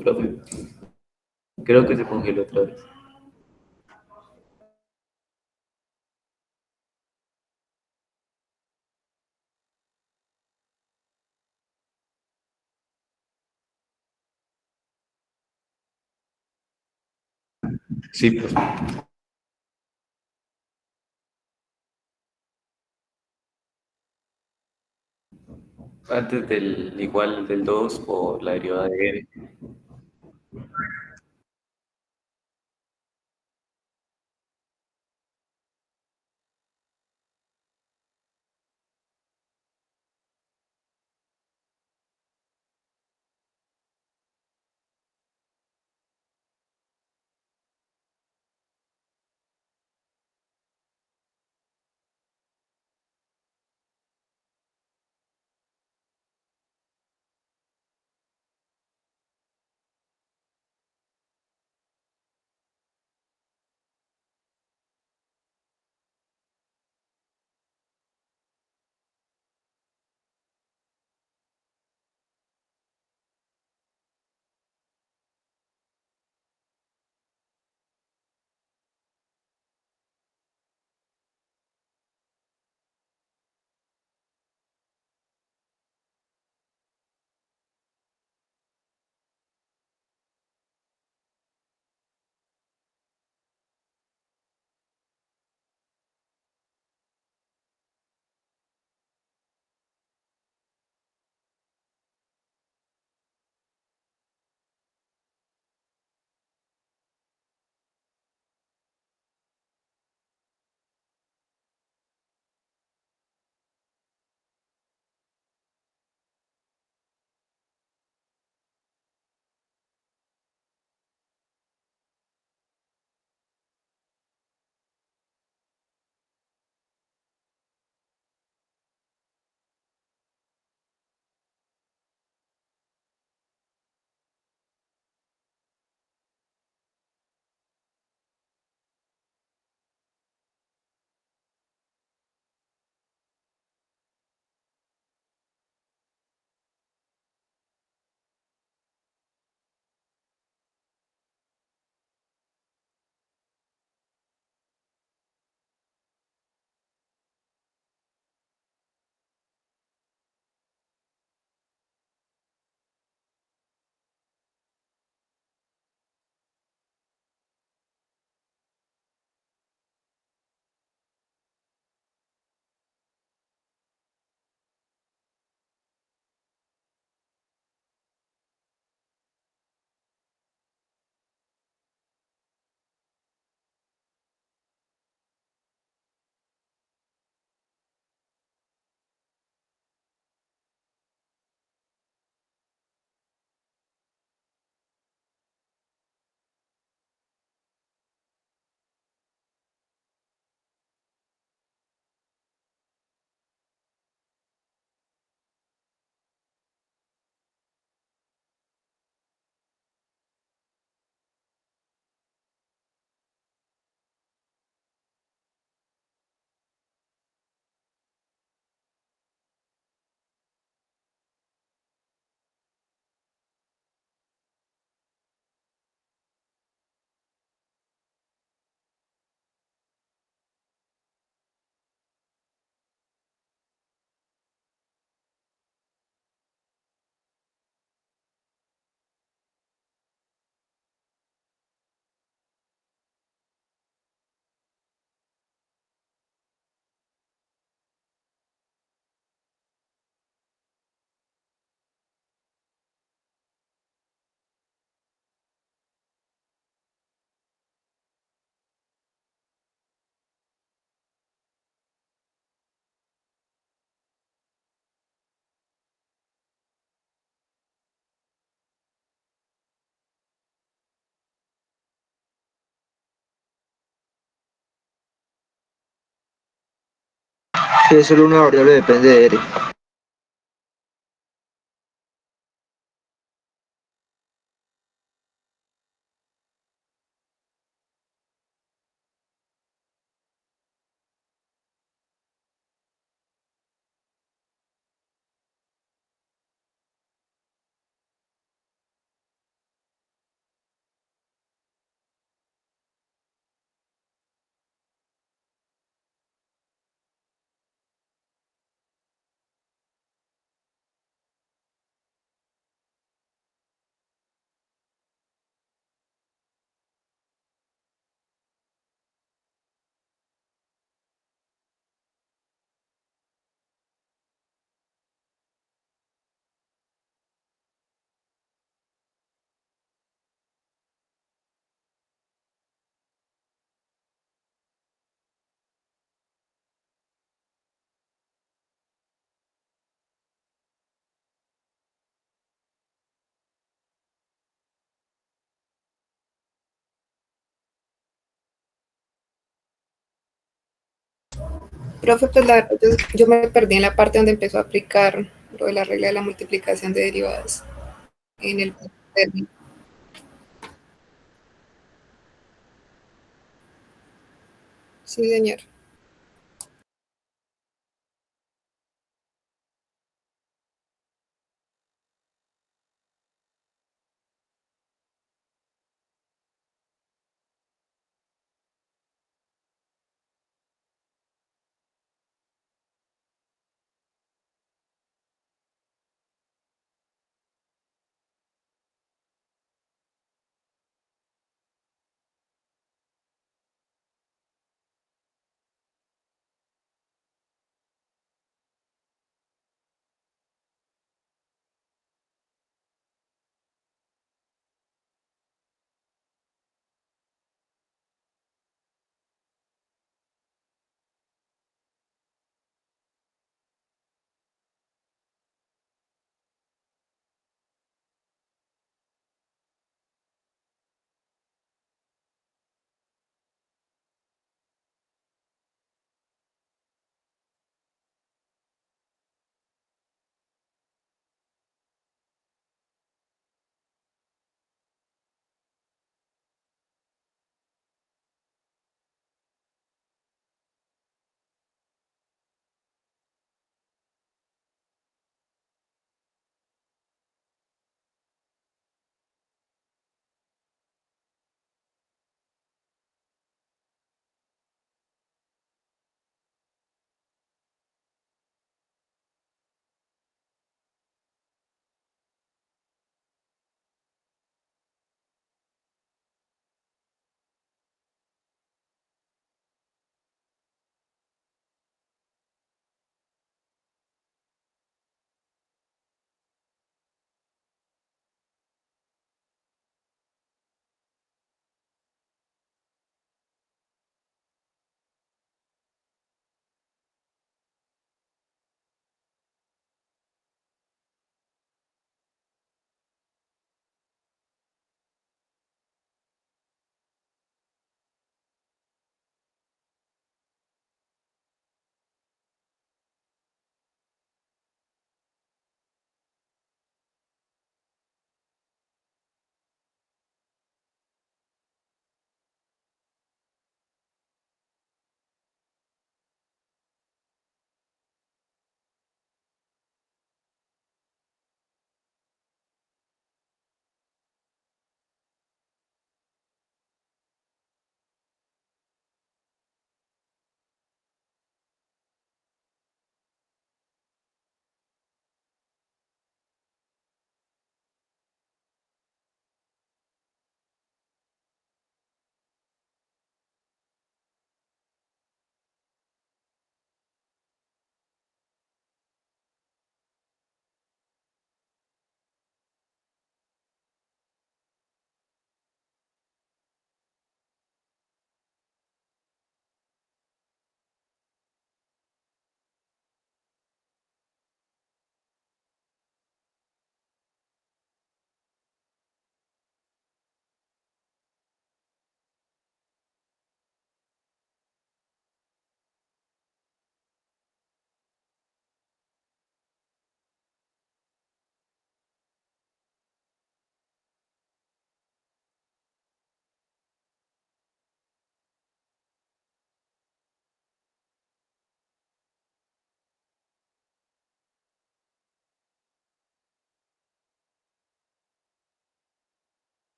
Profe, creo que se congeló otra vez. Sí, profe. Antes del igual del 2 por la derivada de n. Que solo una variable depende de R. Profe, pues la verdad, yo me perdí en la parte donde empezó a aplicar lo de la regla de la multiplicación de derivadas en el término. Sí, señor.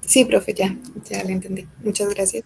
Sí, profe, ya lo entendí. Muchas gracias.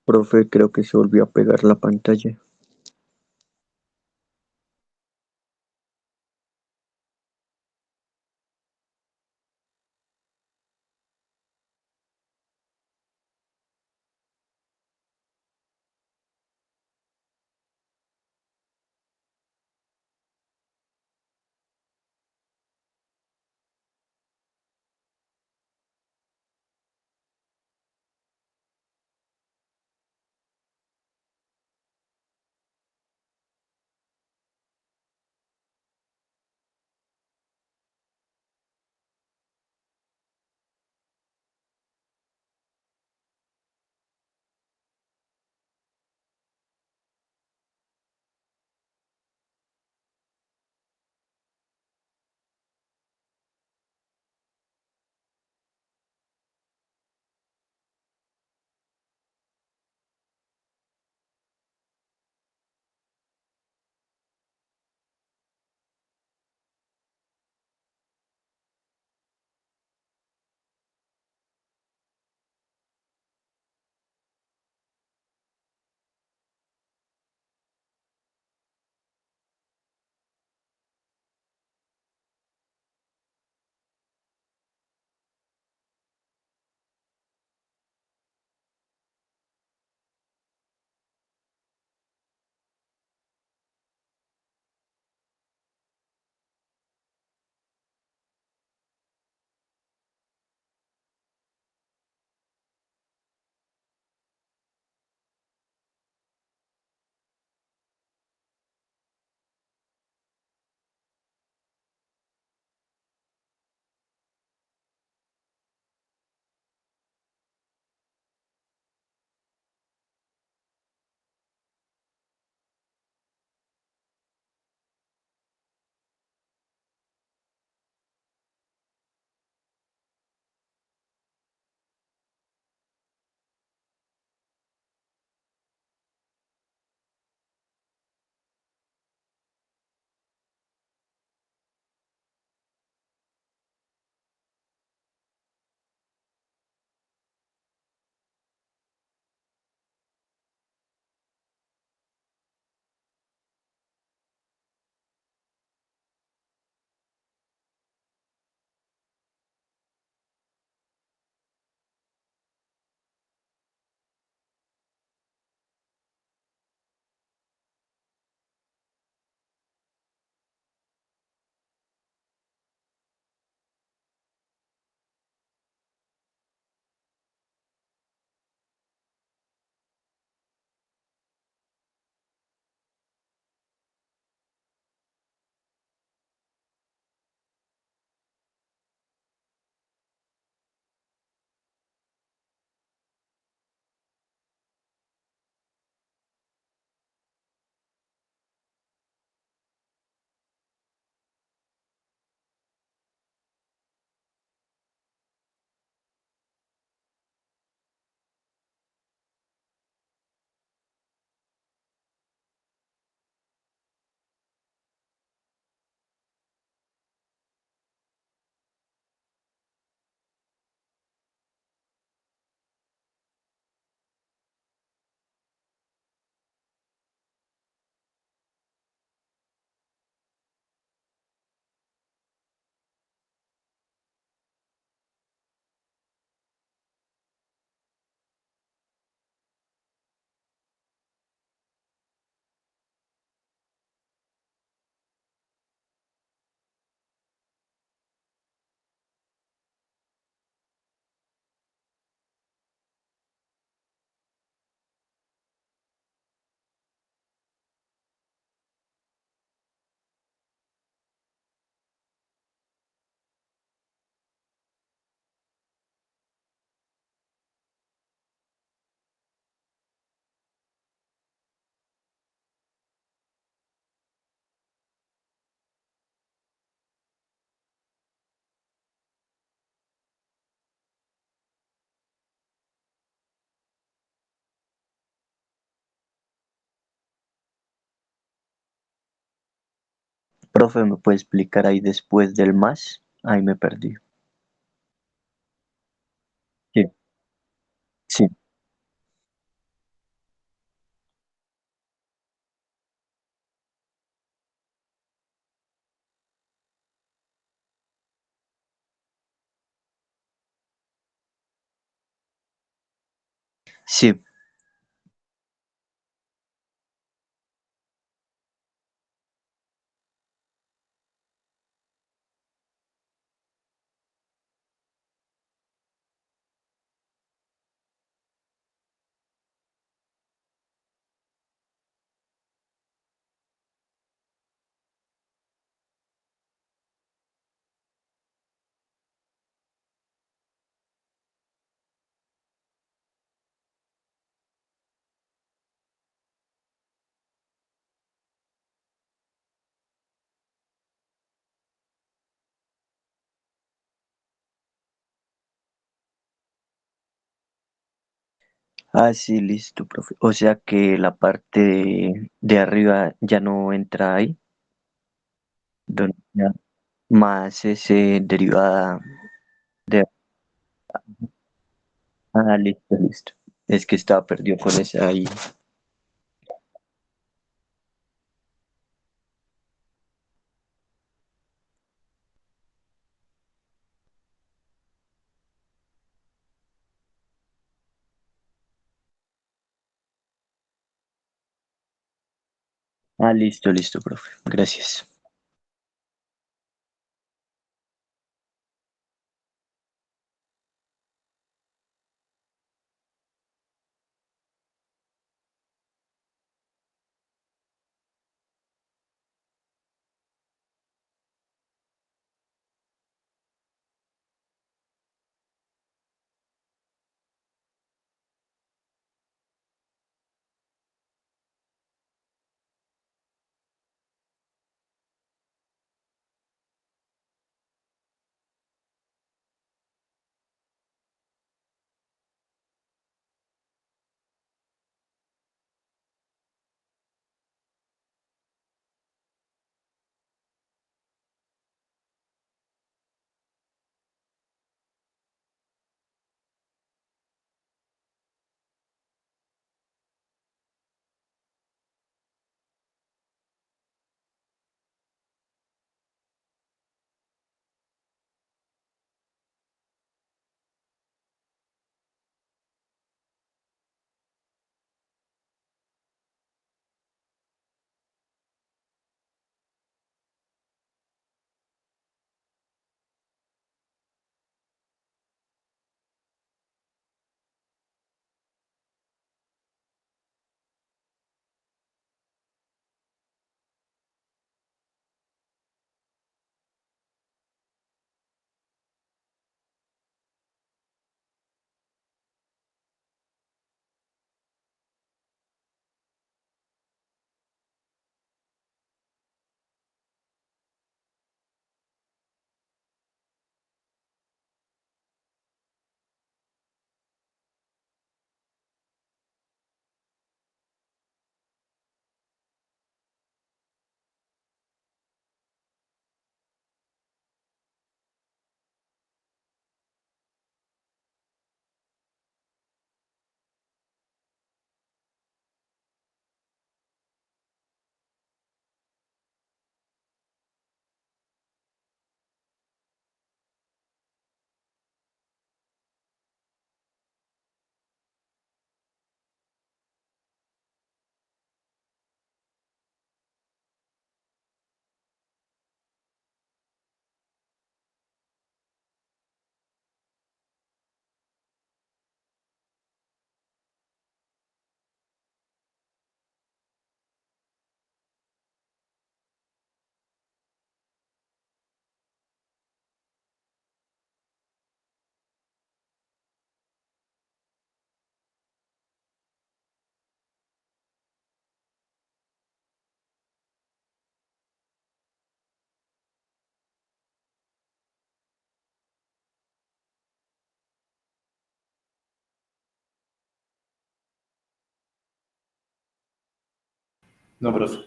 Profe, creo que se volvió a pegar la pantalla. Profe, ¿me puede explicar ahí después del más? Ahí me perdí. Sí, sí. Sí. Ah, sí, listo, profe. O sea que la parte de arriba ya no entra ahí, donde ya más ese derivada de... Ah, listo, listo. Es que estaba perdido con esa ahí. Ah, listo, listo, profe. Gracias. No, profe.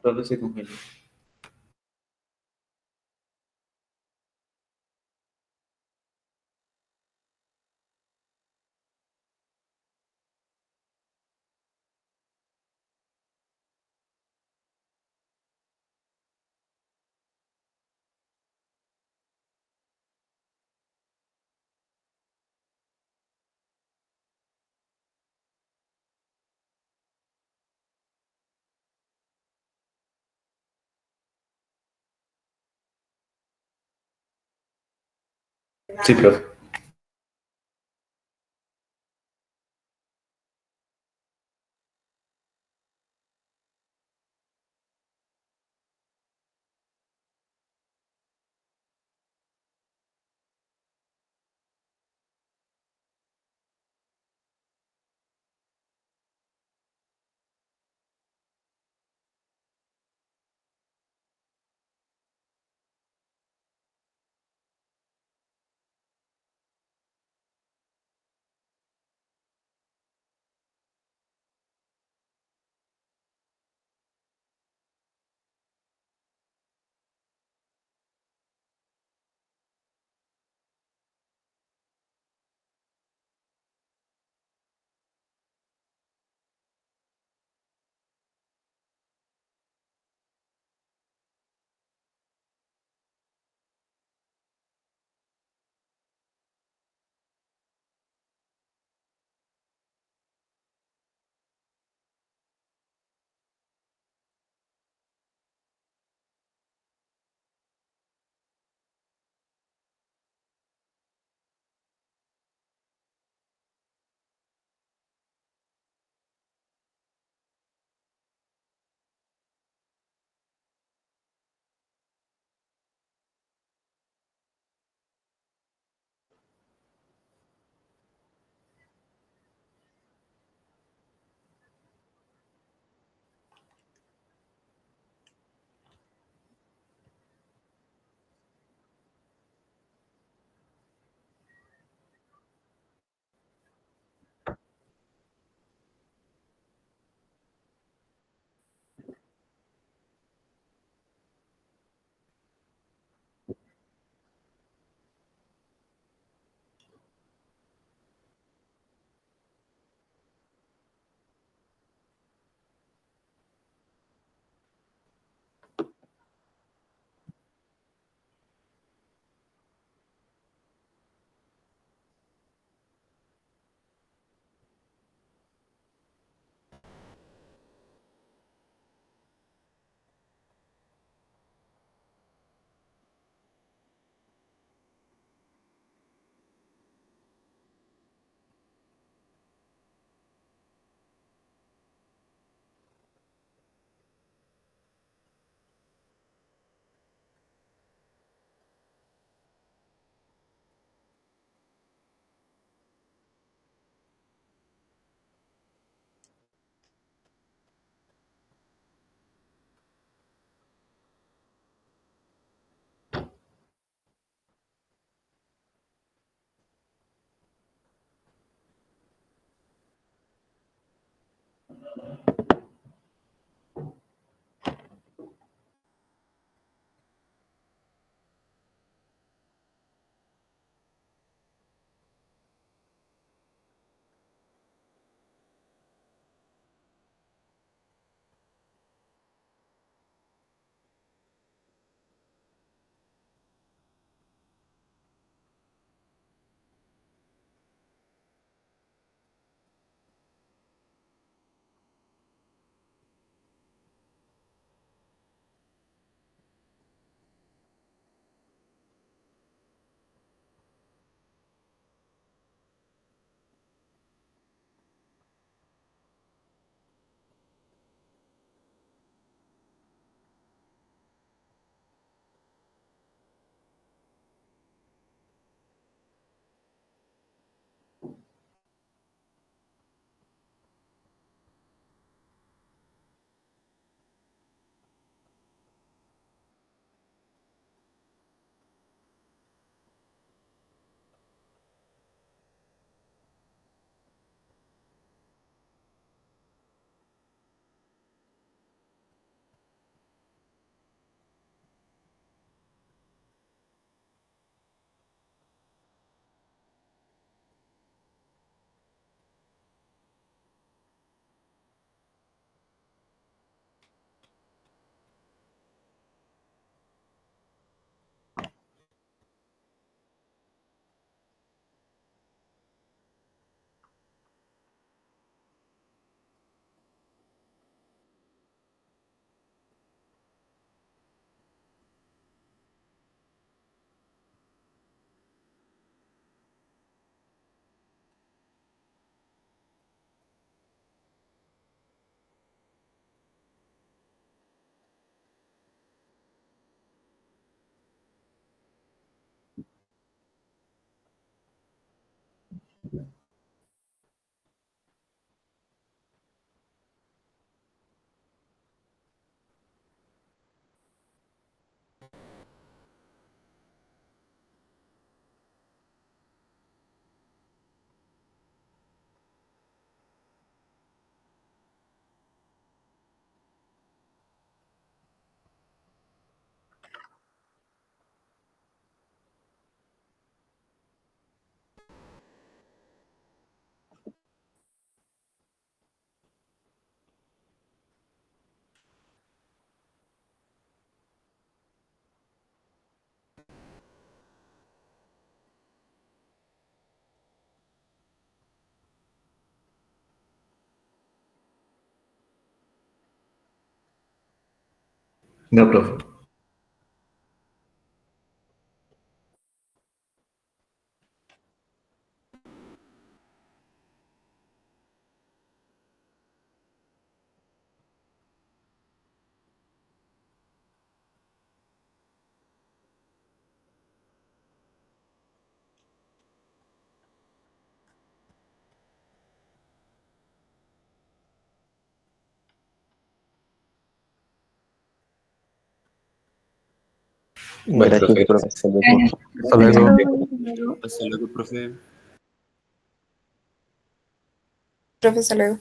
¿Dónde se congela? Sí, profe. No, profe. Bye, Gracias, profe. profe. Hasta luego. Hasta luego. Hasta luego, profe. Profe, hasta luego.